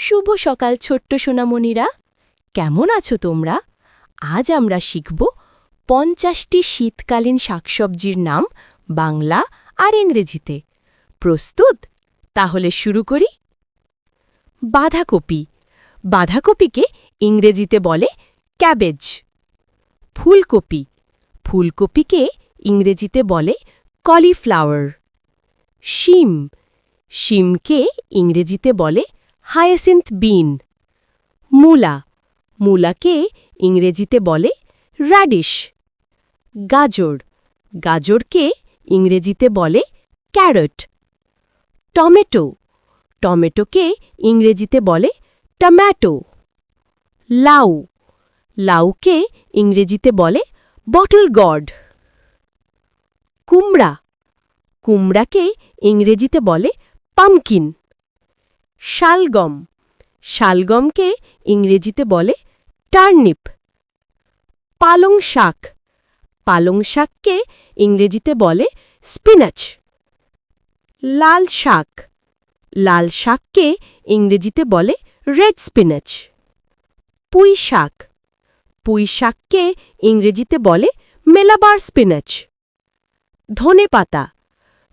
শুভ সকাল ছোট্ট সোনামণিরা, কেমন আছো তোমরা? আজ আমরা শিখব ৫০টি শীতকালীন শাকসবজির নাম বাংলা আর ইংরেজিতে। প্রস্তুত? তাহলে শুরু করি। বাঁধাকপি। বাঁধাকপিকে ইংরেজিতে বলে ক্যাবেজ। ফুলকপি। ফুলকপিকে ইংরেজিতে বলে কলিফ্লাওয়ার। শিম। শিমকে ইংরেজিতে বলে হায়াসিন্থ বিন। মূলা। মূলাকে ইংরেজিতে বলে র্যাডিশ। গাজর। গাজরকে ইংরেজিতে বলে ক্যারট। টমেটো। টমেটোকে ইংরেজিতে বলে টম্যাটো। লাউ। লাউকে ইংরেজিতে বলে বটল গড। কুমড়া। কুমড়াকে ইংরেজিতে বলে পামকিন। শালগম। শালগমকে ইংরেজিতে বলে টার্নিপ। পালং শাক। পালং শাককে ইংরেজিতে বলে স্পিনাচ। লাল শাক। লাল শাককে ইংরেজিতে বলে রেড স্পিনাচ। পুঁই শাক। পুঁই শাককে ইংরেজিতে বলে মেলাবার স্পিনাচ। ধনেপাতা।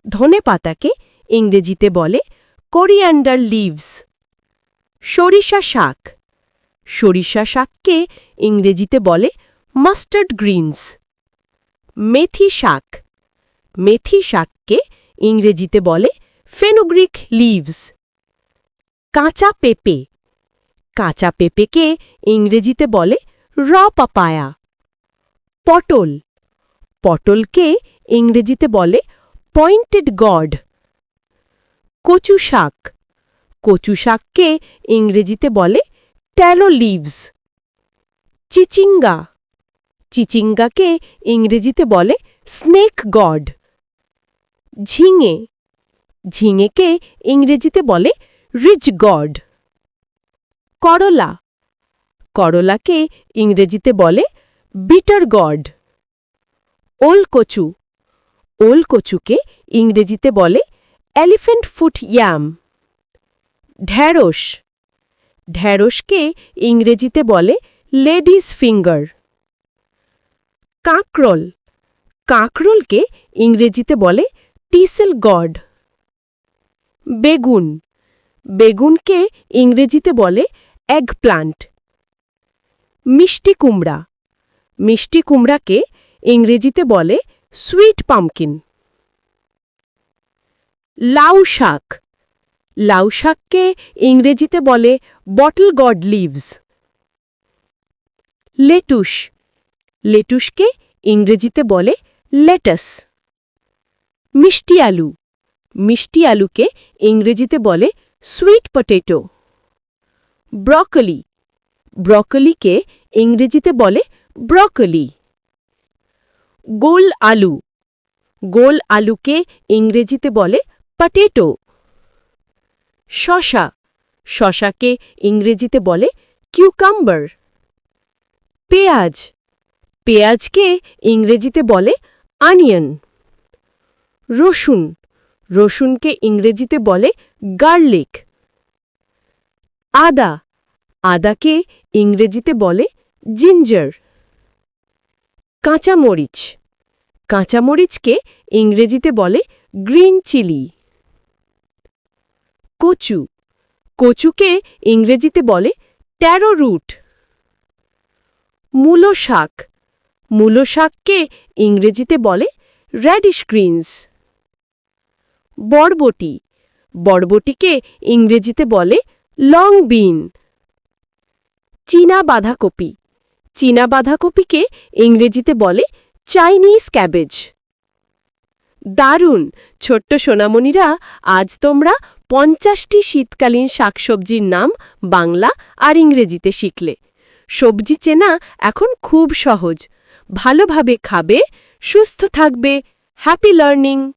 ধনেপাতাকে ইংরেজিতে বলে কোরিয়ান্ডার লিভস। সরিষা শাক। সরিষা শাককে ইংরেজিতে বলে মাস্টার্ড গ্রিনস। মেথি শাক। মেথি শাককে ইংরেজিতে বলে ফেনুগ্রিক লিভস। কাঁচা পেঁপে। কাঁচা পেঁপেকে ইংরেজিতে বলে র পাপায়া। পটল। পটলকে ইংরেজিতে বলে পয়েন্টেড গড। কচু শাক। কচু শাককে ইংরেজিতে বলে ট্যালো লিভস। চিচিঙ্গা। চিচিঙ্গাকে ইংরেজিতে বলে স্নেক গড। ঝিঙে। ঝিঙেকে ইংরেজিতে বলে রিচ গড। করলা। করলাকে ইংরেজিতে বলে বিটার গড। ওলকচু। ওলকচুকে ইংরেজিতে বলে এলিফ্যান্ট ফুট ইয়াম। ঢ্যাঁড়স। ঢ্যাঁড়সকে ইংরেজিতে বলে লেডিস ফিঙ্গার। কাঁকরোল। কাঁকরোলকে ইংরেজিতে বলে টিসেল গড। বেগুন। বেগুনকে ইংরেজিতে বলে এগপ্লান্ট। মিষ্টি কুমড়া। মিষ্টি কুমড়াকে ইংরেজিতে বলে সুইট পামকিন। লাউ শাক। লাউ শাককে ইংরেজিতে বলে বটল গড লিভস। লেটুস। লেটুসকে ইংরেজিতে বলে লেটাস। মিষ্টি আলু। মিষ্টি আলুকে ইংরেজিতে বলে সুইট পটেটো। ব্রকলি। ব্রকলিকে ইংরেজিতে বলে ব্রকলি। গোল আলু। গোল আলুকে ইংরেজিতে বলে পটেটো। শসা। শসাকে ইংরেজিতে বলে কিউকাম্বার। পেঁয়াজ। পেঁয়াজকে ইংরেজিতে বলে অনিয়ন। রসুন। রসুনকে ইংরেজিতে বলে গার্লিক। আদা। আদাকে ইংরেজিতে বলে জিঞ্জার। কাঁচামরিচ। কাঁচামরিচকে ইংরেজিতে বলে গ্রিন চিলি। কচু। কচুকে ইংরেজিতে বলে ট্যারো রুট। মূলো শাক। মূলো শাককে ইংরেজিতে বলে র্যাডিশ গ্রিনস। বরবটি। বরবটিকে ইংরেজিতে বলে লং বিন। চীনা বাঁধাকপি। চীনা বাঁধাকপিকে ইংরেজিতে বলে চাইনিজ ক্যাবেজ। দারুণ! ছোট্ট সোনামণিরা, আজ তোমরা ৫০টি শীতকালীন শাকসবজির নাম বাংলা আর ইংরেজিতে শিখলে। সবজি চেনা এখন খুব সহজ। ভালোভাবে খাবে, সুস্থ থাকবে। Happy learning!